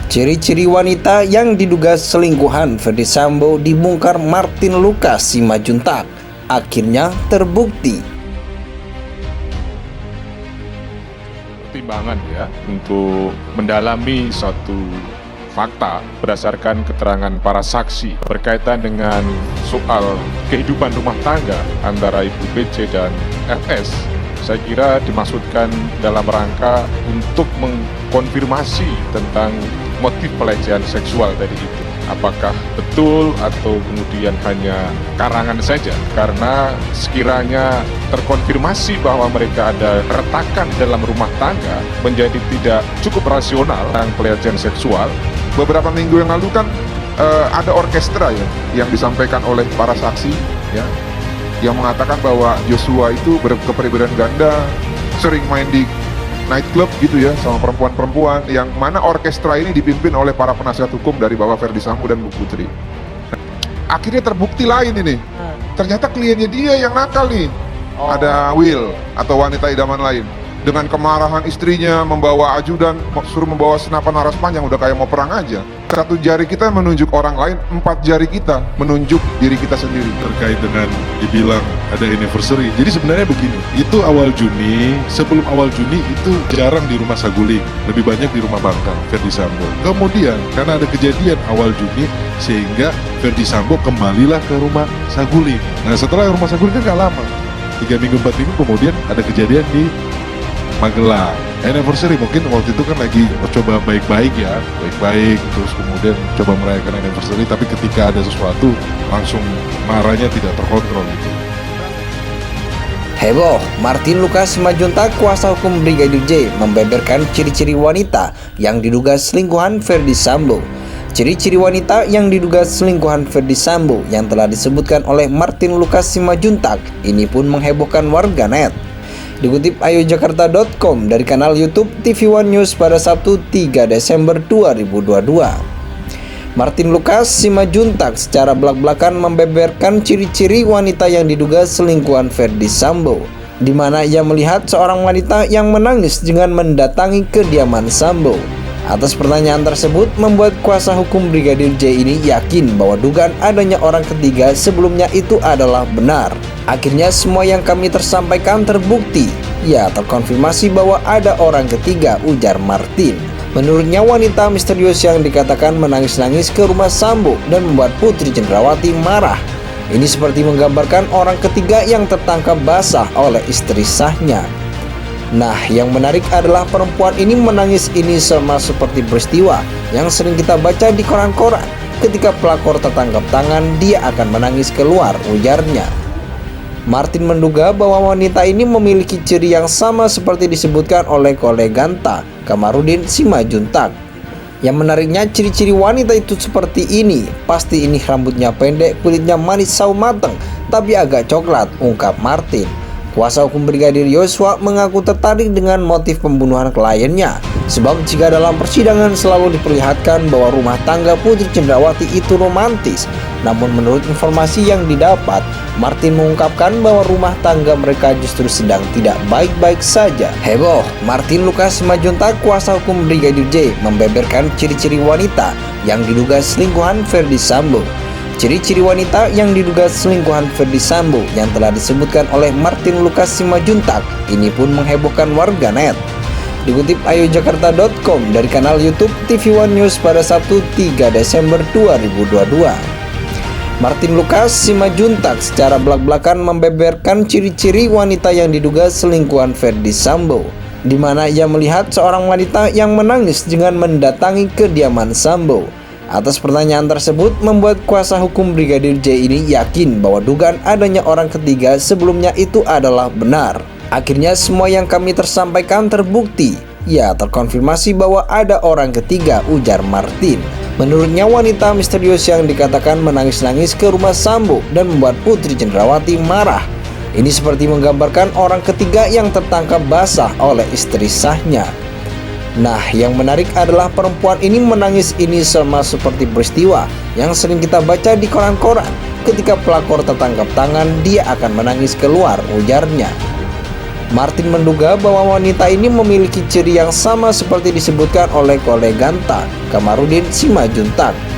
Ciri-ciri wanita yang diduga selingkuhan Ferdy Sambo dibongkar Martin Lucas Simajuntak. Akhirnya terbukti. Pertimbangan ya untuk mendalami suatu fakta berdasarkan keterangan para saksi berkaitan dengan soal kehidupan rumah tangga antara Ibu BC dan FS. Saya kira dimaksudkan dalam rangka untuk mengkonfirmasi tentang motif pelecehan seksual tadi itu. Apakah betul atau kemudian hanya karangan saja? Karena sekiranya terkonfirmasi bahwa mereka ada retakan dalam rumah tangga menjadi tidak cukup rasional tentang pelecehan seksual. Beberapa minggu yang lalu kan ada orkestra ya yang disampaikan oleh para saksi ya, yang mengatakan bahwa Joshua itu berkepribadian ganda, sering main di nightclub gitu ya sama perempuan-perempuan, yang mana orkestra ini dipimpin oleh para penasihat hukum dari Bapak Ferdy Sambo dan Bu Putri. Akhirnya terbukti lain ini, ternyata kliennya dia yang nakal nih. Ada Will atau wanita idaman lain, dengan kemarahan istrinya membawa ajudan, suruh membawa senapan laras panjang, udah kayak mau perang aja. Satu jari kita menunjuk orang lain, 4 jari kita menunjuk diri kita sendiri. Terkait dengan dibilang ada anniversary, jadi sebenarnya begini, itu awal Juni, sebelum awal Juni itu jarang di rumah Saguling, lebih banyak di rumah Bangka, Ferdy Sambo. Kemudian karena ada kejadian awal Juni, sehingga Ferdy Sambo kembalilah ke rumah Saguling. Nah setelah rumah Saguling kan gak lama, 3 minggu 4 minggu kemudian ada kejadian di Magelang. Anniversary mungkin waktu itu kan lagi coba baik-baik ya, baik-baik, terus kemudian coba merayakan anniversary, tapi ketika ada sesuatu langsung marahnya tidak terkontrol gitu. Heboh, Martin Lucas Simajuntak, kuasa hukum Brigadir J, membeberkan ciri-ciri wanita yang diduga selingkuhan Ferdy Sambo. Ciri-ciri wanita yang diduga selingkuhan Ferdy Sambo yang telah disebutkan oleh Martin Lucas Simajuntak ini pun menghebohkan warganet. Dikutip ayojakarta.com dari kanal YouTube TV One News pada Sabtu 3 Desember 2022. Martin Lucas Simajuntak secara belak-belakan membeberkan ciri-ciri wanita yang diduga selingkuhan Ferdy Sambo, di mana ia melihat seorang wanita yang menangis dengan mendatangi kediaman Sambo. Atas pertanyaan tersebut membuat kuasa hukum Brigadir J ini yakin bahwa dugaan adanya orang ketiga sebelumnya itu adalah benar. Akhirnya semua yang kami tersampaikan terbukti. Ya, terkonfirmasi bahwa ada orang ketiga, ujar Martin. Menurutnya wanita misterius yang dikatakan menangis-nangis ke rumah Sambo dan membuat Putri Cendrawati marah. Ini seperti menggambarkan orang ketiga yang tertangkap basah oleh istri sahnya. Nah, yang menarik adalah perempuan ini menangis ini sama seperti peristiwa yang sering kita baca di koran-koran. Ketika pelakor tertangkap tangan, dia akan menangis keluar, ujarnya. Martin menduga bahwa wanita ini memiliki ciri yang sama seperti disebutkan oleh koleganta Kamarudin Simajuntak. Yang menariknya, ciri-ciri wanita itu seperti ini. Pasti ini rambutnya pendek, kulitnya manis sawo mateng, tapi agak coklat, ungkap Martin. Kuasa hukum Brigadir Yosua mengaku tertarik dengan motif pembunuhan kliennya, sebab jika dalam persidangan selalu diperlihatkan bahwa rumah tangga Putri Cendrawati itu romantis. Namun menurut informasi yang didapat, Martin mengungkapkan bahwa rumah tangga mereka justru sedang tidak baik-baik saja. Heboh, Martin Lucas Simajuntak, kuasa hukum Brigadir J, membeberkan ciri-ciri wanita yang diduga selingkuhan Ferdy Sambo. Ciri-ciri wanita yang diduga selingkuhan Ferdy Sambo yang telah disebutkan oleh Martin Lucas Simajuntak ini pun menghebohkan warganet. Dikutip ayojakarta.com dari kanal YouTube TV One News pada Sabtu 3 Desember 2022. Martin Lucas Simajuntak secara belak-belakan membeberkan ciri-ciri wanita yang diduga selingkuhan Ferdy Sambo, di mana ia melihat seorang wanita yang menangis dengan mendatangi kediaman Sambo. Atas pertanyaan tersebut membuat kuasa hukum Brigadir J ini yakin bahwa dugaan adanya orang ketiga sebelumnya itu adalah benar. Akhirnya semua yang kami tersampaikan terbukti. Ya, terkonfirmasi bahwa ada orang ketiga, ujar Martin. Menurutnya wanita misterius yang dikatakan menangis-nangis ke rumah Sambo dan membuat Putri Cendrawati marah. Ini seperti menggambarkan orang ketiga yang tertangkap basah oleh istri sahnya. Nah, yang menarik adalah perempuan ini menangis ini sama seperti peristiwa yang sering kita baca di koran-koran. Ketika pelakor tertangkap tangan, dia akan menangis keluar, ujarnya. Martin menduga bahwa wanita ini memiliki ciri yang sama seperti disebutkan oleh koleganta, Kamarudin Simajuntak.